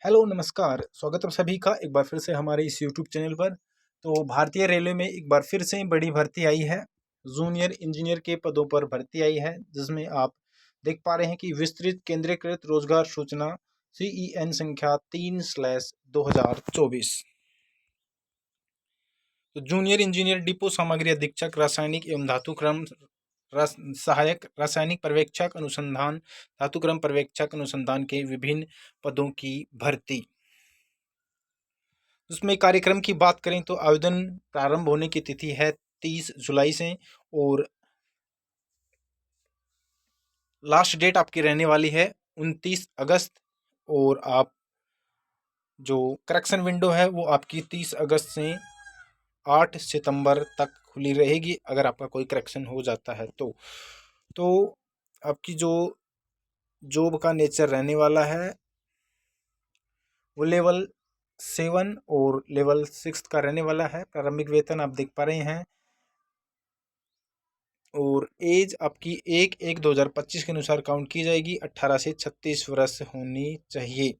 Hello नमस्कार, स्वागत है सभी का एक बार फिर से हमारे इस यूट्यूब चैनल पर। तो भारतीय रेलवे में एक बार फिर से बड़ी भर्ती आई है। जूनियर इंजीनियर के पदों पर भर्ती आई है, जिसमें आप देख पा रहे हैं कि विस्तृत केंद्रीकृत रोजगार सूचना CEN संख्या 3/2024। तो जूनियर इंजीनियर डिपो सामग्री अधीक्षक रासायनिक एवं धातु क्रम सहायक रासायनिक पर्यवेक्षक अनुसंधान धातुक्रम पर्यवेक्षक अनुसंधान के विभिन्न पदों की भर्ती। उसमें कार्यक्रम की बात करें तो आवेदन प्रारंभ होने की तिथि है 30 जुलाई से, और लास्ट डेट आपकी रहने वाली है 29 अगस्त। और आप जो करेक्शन विंडो है वो आपकी 30 अगस्त से 8 सितंबर तक खुली रहेगी, अगर आपका कोई करेक्शन हो जाता है तो आपकी जो जॉब का नेचर रहने वाला है वो लेवल 7 और लेवल 6 का रहने वाला है। प्रारंभिक वेतन आप देख पा रहे हैं, और एज आपकी 1/1/2025 के अनुसार काउंट की जाएगी। 18 से 36 वर्ष होनी चाहिए।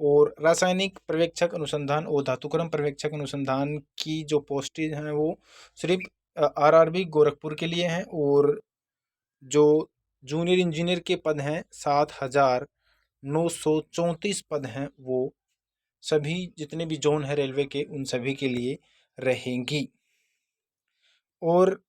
और रासायनिक पर्यवेक्षक अनुसंधान और धातुक्रम पर्यवेक्षक अनुसंधान की जो पोस्टेज हैं वो सिर्फ RRB गोरखपुर के लिए हैं, और जो जूनियर इंजीनियर के पद हैं 7,934 पद हैं, वो सभी जितने भी जोन है रेलवे के उन सभी के लिए रहेंगी। और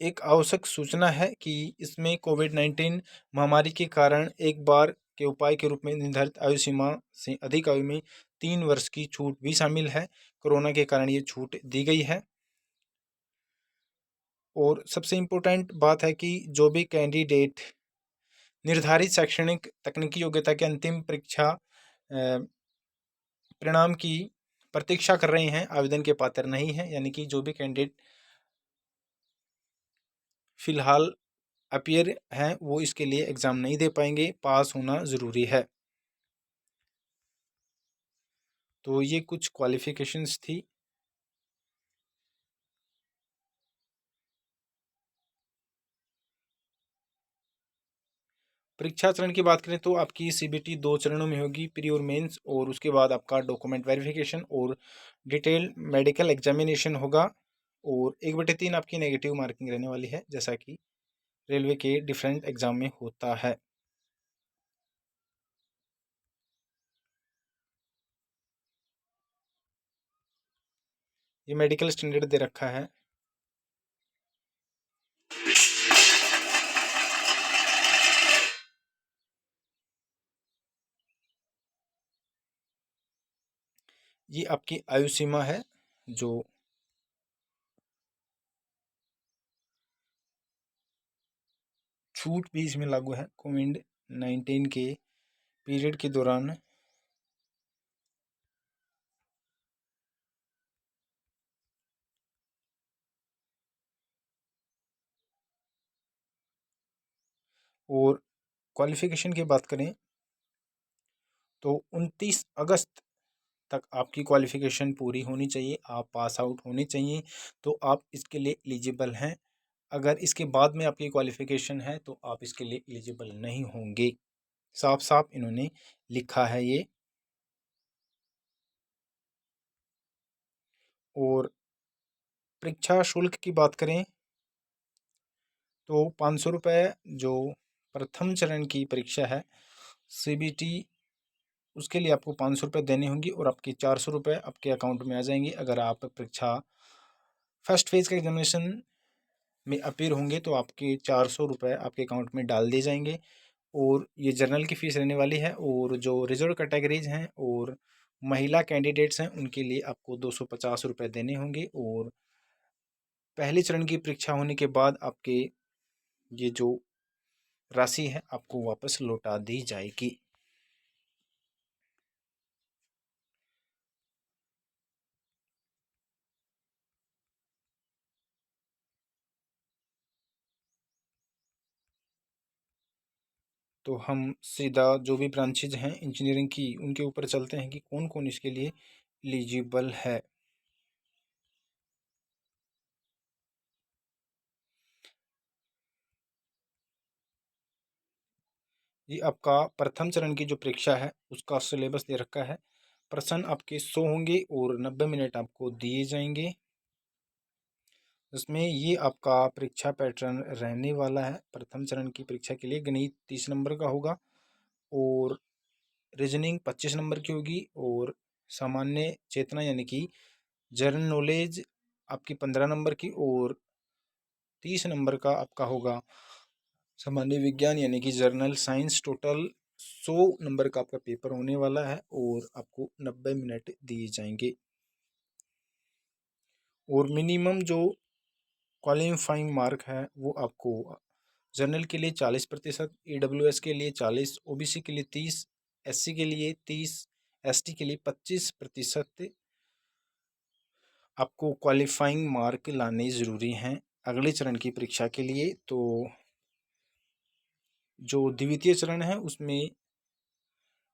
एक आवश्यक सूचना है कि इसमें कोविड-19 महामारी के कारण एक बार के उपाय के रूप में निर्धारित आयु सीमा से अधिक आयु में 3 वर्ष की छूट भी शामिल है। कोरोना के कारण ये छूट दी गई है। और सबसे इम्पोर्टेंट बात है कि जो भी कैंडिडेट निर्धारित शैक्षणिक तकनीकी योग्यता के अंतिम परीक्षा परिणाम की प्रतीक्षा कर रहे हैं, आवेदन के पात्र नहीं है। यानी कि जो भी कैंडिडेट फिलहाल अपीयर हैं वो इसके लिए एग्ज़ाम नहीं दे पाएंगे, पास होना ज़रूरी है। तो ये कुछ क्वालिफ़िकेशंस थी। परीक्षा चरण की बात करें तो आपकी CBT 2 चरणों में होगी, प्री और मेंस, और उसके बाद आपका डॉक्यूमेंट वेरिफिकेशन और डिटेल मेडिकल एग्जामिनेशन होगा। और 1/3 आपकी नेगेटिव मार्किंग रहने वाली है, जैसा कि रेलवे के डिफरेंट एग्जाम में होता है। ये मेडिकल स्टैंडर्ड दे रखा है। ये आपकी आयु सीमा है जो छूट भी इसमें लागू है कोविड-19 के पीरियड के दौरान। और क्वालिफिकेशन की बात करें तो 29 अगस्त तक आपकी क्वालिफिकेशन पूरी होनी चाहिए, आप पास आउट होने चाहिए, तो आप इसके लिए एलिजिबल हैं। अगर इसके बाद में आपकी क्वालिफिकेशन है तो आप इसके लिए एलिजिबल नहीं होंगे। साफ साफ इन्होंने लिखा है ये। और परीक्षा शुल्क की बात करें तो 500 रुपये जो प्रथम चरण की परीक्षा है CBT, उसके लिए आपको 500 रुपये देने होंगे, और आपके 400 रुपये आपके अकाउंट में आ जाएंगे। अगर आप परीक्षा फर्स्ट फेज़ का एग्जामिनेशन में अपीयर होंगे तो आपके 400 रुपये आपके अकाउंट में डाल दिए जाएंगे। और ये जर्नल की फ़ीस रहने वाली है, और जो रिजर्व कैटेगरीज हैं और महिला कैंडिडेट्स हैं उनके लिए आपको 250 रुपये देने होंगे। और पहले चरण की परीक्षा होने के बाद आपके ये जो राशि है आपको वापस लौटा दी जाएगी। तो हम सीधा जो भी ब्रांचेज हैं इंजीनियरिंग की उनके ऊपर चलते हैं कि कौन कौन इसके लिए एलिजिबल है। ये आपका प्रथम चरण की जो परीक्षा है उसका सिलेबस दे रखा है। प्रश्न आपके 100 होंगे और 90 मिनट आपको दिए जाएंगे। इसमें ये आपका परीक्षा पैटर्न रहने वाला है। प्रथम चरण की परीक्षा के लिए गणित 30 नंबर का होगा और रीजनिंग 25 नंबर की होगी और सामान्य चेतना यानी कि जनरल नॉलेज आपकी 15 नंबर की और 30 नंबर का आपका होगा सामान्य विज्ञान यानी कि जर्नल साइंस। टोटल 100 नंबर का आपका पेपर होने वाला है और आपको 90 मिनट दिए जाएंगे। और मिनिमम जो क्वालिफाइंग मार्क है वो आपको जनरल के लिए 40%, EWS के लिए 40, OBC के लिए 30, SC के लिए 30, ST के लिए 25% आपको क्वालिफाइंग मार्क लाने ज़रूरी हैं अगले चरण की परीक्षा के लिए। तो जो द्वितीय चरण है उसमें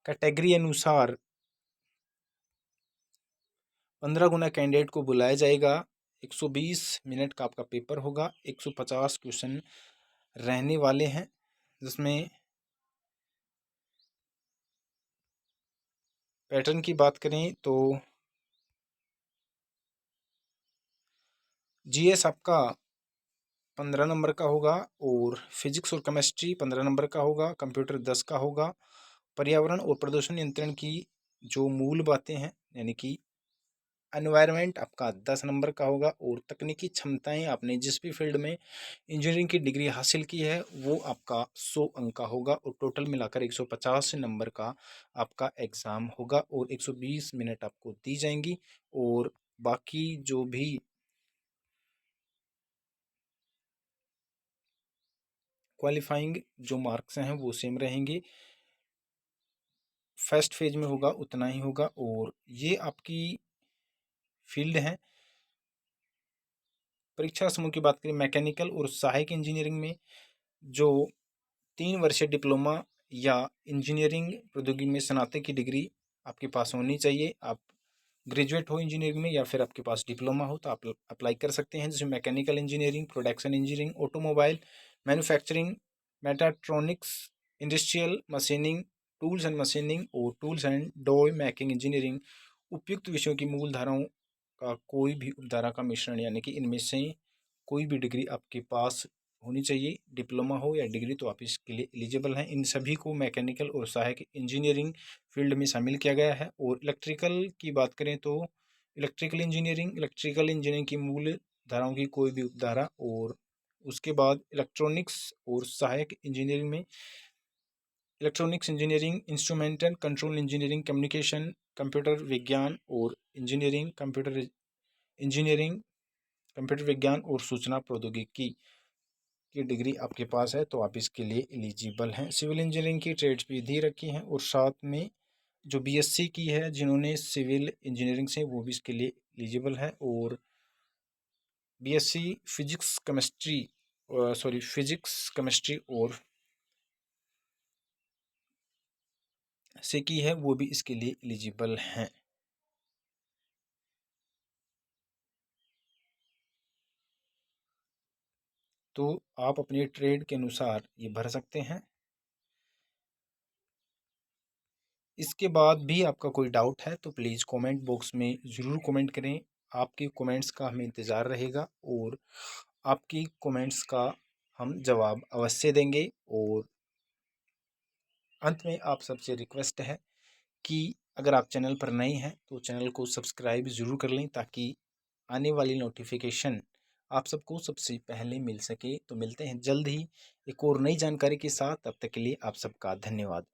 कैटेगरी अनुसार 15 गुना कैंडिडेट को बुलाया जाएगा। 120 मिनट का आपका पेपर होगा। 150 क्वेश्चन रहने वाले हैं जिसमें पैटर्न की बात करें तो GS आपका 15 नंबर का होगा और फिजिक्स और केमिस्ट्री 15 नंबर का होगा। कंप्यूटर 10 का होगा। पर्यावरण और प्रदूषण नियंत्रण की जो मूल बातें हैं यानी कि एनवायरनमेंट आपका 10 नंबर का होगा और तकनीकी क्षमताएं आपने जिस भी फील्ड में इंजीनियरिंग की डिग्री हासिल की है वो आपका 100 अंक का होगा और टोटल मिलाकर 150 नंबर का आपका एग्ज़ाम होगा और 120 मिनट आपको दी जाएंगी। और बाकी जो भी क्वालिफाइंग जो मार्क्स हैं वो सेम रहेंगे। फर्स्ट फेज में होगा उतना ही होगा। और ये आपकी फील्ड है। परीक्षा समूह की बात करें मैकेनिकल और सहायक इंजीनियरिंग में जो 3 वर्षीय डिप्लोमा या इंजीनियरिंग प्रौद्योगिकी में स्नातक की डिग्री आपके पास होनी चाहिए। आप ग्रेजुएट हो इंजीनियरिंग में या फिर आपके पास डिप्लोमा हो तो आप अप्लाई कर सकते हैं। जैसे mechanical engineering, production engineering, automobile manufacturing, mechatronics, industrial machining, tools and machining और tools and die making engineering. उपयुक्त विषयों की मूल धाराओं का कोई भी उपधारा का मिश्रण यानी कि इनमें से कोई भी डिग्री आपके पास होनी चाहिए। डिप्लोमा हो या डिग्री तो आप इसके लिए एलिजिबल हैं। इन सभी को मैकेनिकल और सहायक इंजीनियरिंग फील्ड में शामिल किया गया है। और इलेक्ट्रिकल की बात करें तो इलेक्ट्रिकल इंजीनियरिंग की मूल धाराओं की कोई भी उपधारा। और उसके बाद इलेक्ट्रॉनिक्स और सहायक इंजीनियरिंग में electronics engineering, instrumental control engineering, communication, computer विज्ञान और इंजीनियरिंग, इंजीनियरिंग कंप्यूटर विज्ञान और सूचना प्रौद्योगिकी की डिग्री आपके पास है तो आप इसके लिए एलिजिबल हैं। सिविल इंजीनियरिंग की ट्रेड्स भी दे रखी हैं और साथ में जो BSc की है जिन्होंने सिविल इंजीनियरिंग से वो भी इसके लिए एलिजिबल है। और BSc फिजिक्स केमिस्ट्री और से की है वो भी इसके लिए एलिजिबल हैं। तो आप अपने ट्रेड के अनुसार ये भर सकते हैं। इसके बाद भी आपका कोई डाउट है तो प्लीज़ कमेंट बॉक्स में ज़रूर कमेंट करें। आपके कमेंट्स का हमें इंतज़ार रहेगा और आपकी कमेंट्स का हम जवाब अवश्य देंगे। और अंत में आप सबसे रिक्वेस्ट है कि अगर आप चैनल पर नए हैं तो चैनल को सब्सक्राइब ज़रूर कर लें ताकि आने वाली नोटिफिकेशन आप सबको सबसे पहले मिल सके। तो मिलते हैं जल्द ही एक और नई जानकारी के साथ। तब तक के लिए आप सबका धन्यवाद।